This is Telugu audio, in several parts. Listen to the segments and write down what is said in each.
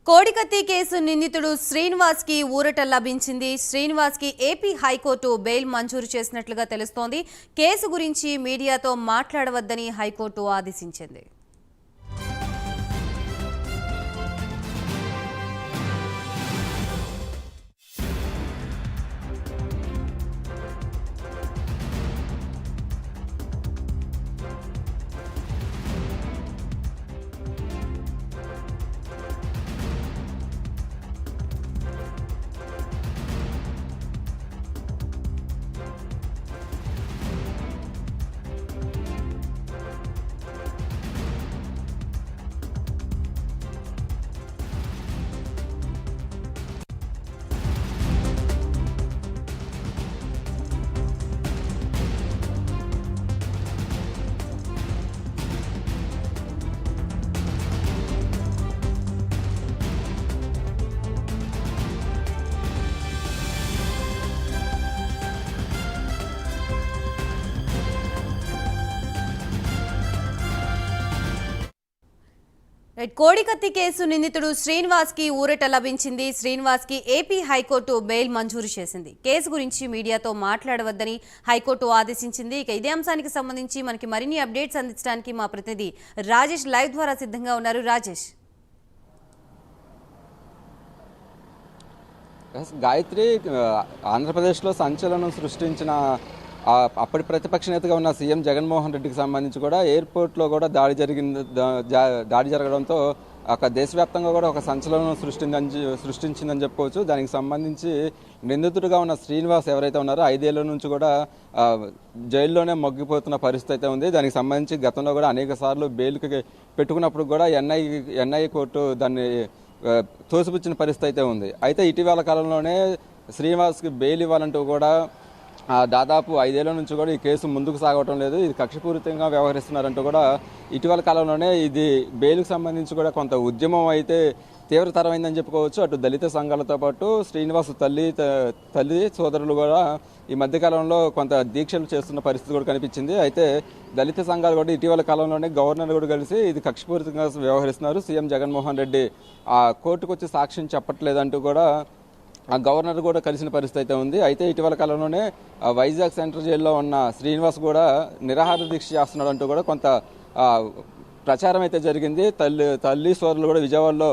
కోడికత్తి కేసు నిందితుడు శ్రీనివాస్ కి ఊరట లభించింది. శ్రీనివాస్ కి ఏపీ హైకోర్టు బెయిల్ మంజూరు చేసినట్లుగా తెలుస్తోంది. కేసు గురించి మీడియాతో మాట్లాడవద్దని హైకోర్టు ఆదేశించింది. కోడికత్తి కేసు నిందితుడు శ్రీనివాస్ కి ఊరట లభించింది. శ్రీనివాస్ కి ఏపీ హైకోర్టు బెయిల్ మంజూరు చేసింది. కేసు గురించి మీడియాతో మాట్లాడవద్దని హైకోర్టు ఆదేశించింది. ఇక ఇదే అంశానికి సంబంధించి మనకి మరిన్ని అప్డేట్స్ అందించడానికి మా ప్రతినిధి రాజేష్ లైవ్ ద్వారా సిద్ధంగా ఉన్నారు. రాజేష్, గాయత్రి, ఆంధ్రప్రదేశ్లో సంచలనం సృష్టించిన అప్పటి ప్రతిపక్ష నేతగా ఉన్న సీఎం జగన్మోహన్ రెడ్డికి సంబంధించి కూడా ఎయిర్పోర్ట్లో కూడా దాడి జరగడంతో దేశవ్యాప్తంగా కూడా ఒక సంచలనం సృష్టించిందని చెప్పుకోవచ్చు. దానికి సంబంధించి నిందితుడిగా ఉన్న శ్రీనివాస్ ఎవరైతే ఉన్నారో 5 ఏళ్ల నుంచి కూడా జైల్లోనే మొగ్గిపోతున్న పరిస్థితి అయితే ఉంది. దానికి సంబంధించి గతంలో కూడా అనేక సార్లు బెయిల్కి పెట్టుకున్నప్పుడు కూడా ఎన్ఐ కోర్టు దాన్ని తోసిపుచ్చిన పరిస్థితి అయితే ఉంది. అయితే ఇటీవల కాలంలోనే శ్రీనివాస్కి బెయిల్ ఇవ్వాలంటూ కూడా దాదాపు 5 ఏళ్ల నుంచి కూడా ఈ కేసు ముందుకు సాగటం లేదు. ఇది కక్షపూరితంగా వ్యవహరిస్తున్నారంటూ కూడా ఇటీవల కాలంలోనే ఇది బెయిల్కి సంబంధించి కూడా కొంత ఉద్యమం అయితే తీవ్రతరమైందని చెప్పుకోవచ్చు. అటు దళిత సంఘాలతో పాటు శ్రీనివాస్ తల్లి సోదరులు కూడా ఈ మధ్యకాలంలో కొంత దీక్షలు చేస్తున్న పరిస్థితి కూడా కనిపించింది. అయితే దళిత సంఘాలు కూడా ఇటీవల కాలంలోనే గవర్నర్ కూడా కలిసి ఇది కక్షపూరితంగా వ్యవహరిస్తున్నారు, సీఎం జగన్మోహన్ రెడ్డి కోర్టుకు వచ్చి సాక్ష్యం చెప్పట్లేదంటూ కూడా గవర్నర్ కూడా కలిసిన పరిస్థితి అయితే ఉంది. అయితే ఇటీవల కాలంలోనే వైజాగ్ సెంట్రల్ జైల్లో ఉన్న శ్రీనివాస్ కూడా నిరాహార దీక్ష చేస్తున్నాడు అంటూ కూడా కొంత ప్రచారం అయితే జరిగింది. తల్లి సోదరులు కూడా విజయవాడలో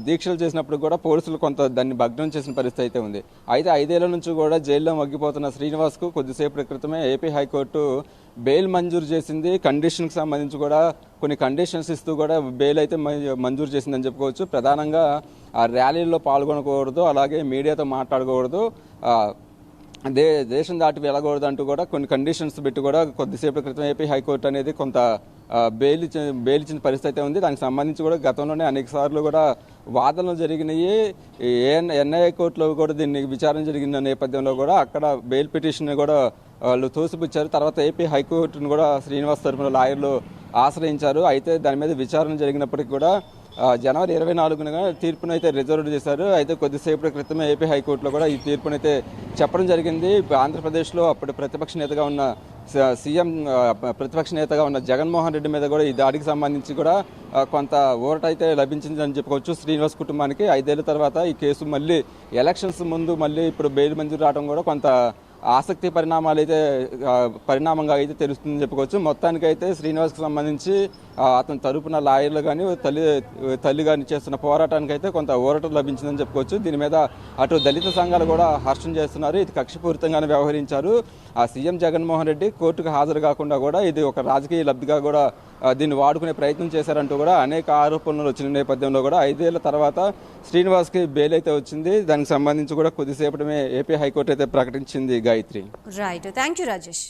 దీక్షలు చేసినప్పుడు కూడా పోలీసులు కొంత దాన్ని భగ్నం చేసిన పరిస్థితి అయితే ఉంది. అయితే 5 ఏళ్ల నుంచి కూడా జైల్లో మగ్గిపోతున్న శ్రీనివాస్కు కొద్దిసేపటి క్రితమే ఏపీ హైకోర్టు బెయిల్ మంజూరు చేసింది. కండిషన్కి సంబంధించి కూడా కొన్ని కండిషన్స్ ఇస్తూ కూడా బెయిల్ అయితే మంజూరు చేసిందని చెప్పుకోవచ్చు. ప్రధానంగా ర్యాలీల్లో పాల్గొనకూడదు, అలాగే మీడియాతో మాట్లాడకూడదు, దేశం దాటి వెళ్ళకూడదు అంటూ కూడా కొన్ని కండిషన్స్ పెట్టి కూడా కొద్దిసేపటి క్రితం ఏపీ హైకోర్టు అనేది కొంత బెయిల్ ఇచ్చిన పరిస్థితి ఉంది. దానికి సంబంధించి కూడా గతంలోనే అనేక సార్లు కూడా వాదనలు జరిగినాయి. ఎన్ఐ కోర్టులో కూడా దీన్ని విచారణ జరిగిన నేపథ్యంలో కూడా అక్కడ బెయిల్ పిటిషన్ కూడా వాళ్ళు తోసిపుచ్చారు. తర్వాత ఏపీ హైకోర్టును కూడా శ్రీనివాస్ తరఫున లాయర్లు ఆశ్రయించారు. అయితే దాని మీద విచారణ జరిగినప్పటికీ కూడా జనవరి 24న తీర్పునైతే రిజర్వ్ చేశారు. అయితే కొద్దిసేపటి క్రితమే ఏపీ హైకోర్టులో కూడా ఈ తీర్పునైతే చెప్పడం జరిగింది. ఆంధ్రప్రదేశ్లో అప్పుడు ప్రతిపక్ష నేతగా ఉన్న జగన్మోహన్ రెడ్డి మీద కూడా ఈ దాడికి సంబంధించి కూడా కొంత ఊరట అయితే లభించిందని చెప్పుకోవచ్చు. శ్రీనివాస్ కుటుంబానికి 5 ఏళ్ల తర్వాత ఈ కేసు మళ్ళీ ఎలక్షన్స్ ముందు మళ్ళీ ఇప్పుడు బెయిల్ మంజూరు రావడం కూడా కొంత ఆసక్తి పరిణామంగా అయితే తెలుస్తుందని చెప్పుకోవచ్చు. మొత్తానికైతే శ్రీనివాస్కి సంబంధించి అతని తరపున లాయర్లు కానీ తల్లి కానీ చేస్తున్న పోరాటానికి అయితే కొంత ఊరట లభించిందని చెప్పుకోవచ్చు. దీని మీద అటు దళిత సంఘాలు కూడా హర్షం చేస్తున్నారు. ఇది కక్షపూరితంగానే వ్యవహరించారు. సీఎం జగన్మోహన్ రెడ్డి కోర్టుకు హాజరు కాకుండా కూడా ఇది ఒక రాజకీయ లబ్ధిగా కూడా దీన్ని వాడుకునే ప్రయత్నం చేశారంటూ కూడా అనేక ఆరోపణలు వచ్చిన నేపథ్యంలో కూడా 5 ఏళ్ల తర్వాత శ్రీనివాస్కి బెయిల్ అయితే వచ్చింది. దానికి సంబంధించి కూడా కొద్దిసేపటిమే ఏపీ హైకోర్టు అయితే ప్రకటించింది. Gayatri, right, thank you Rajesh.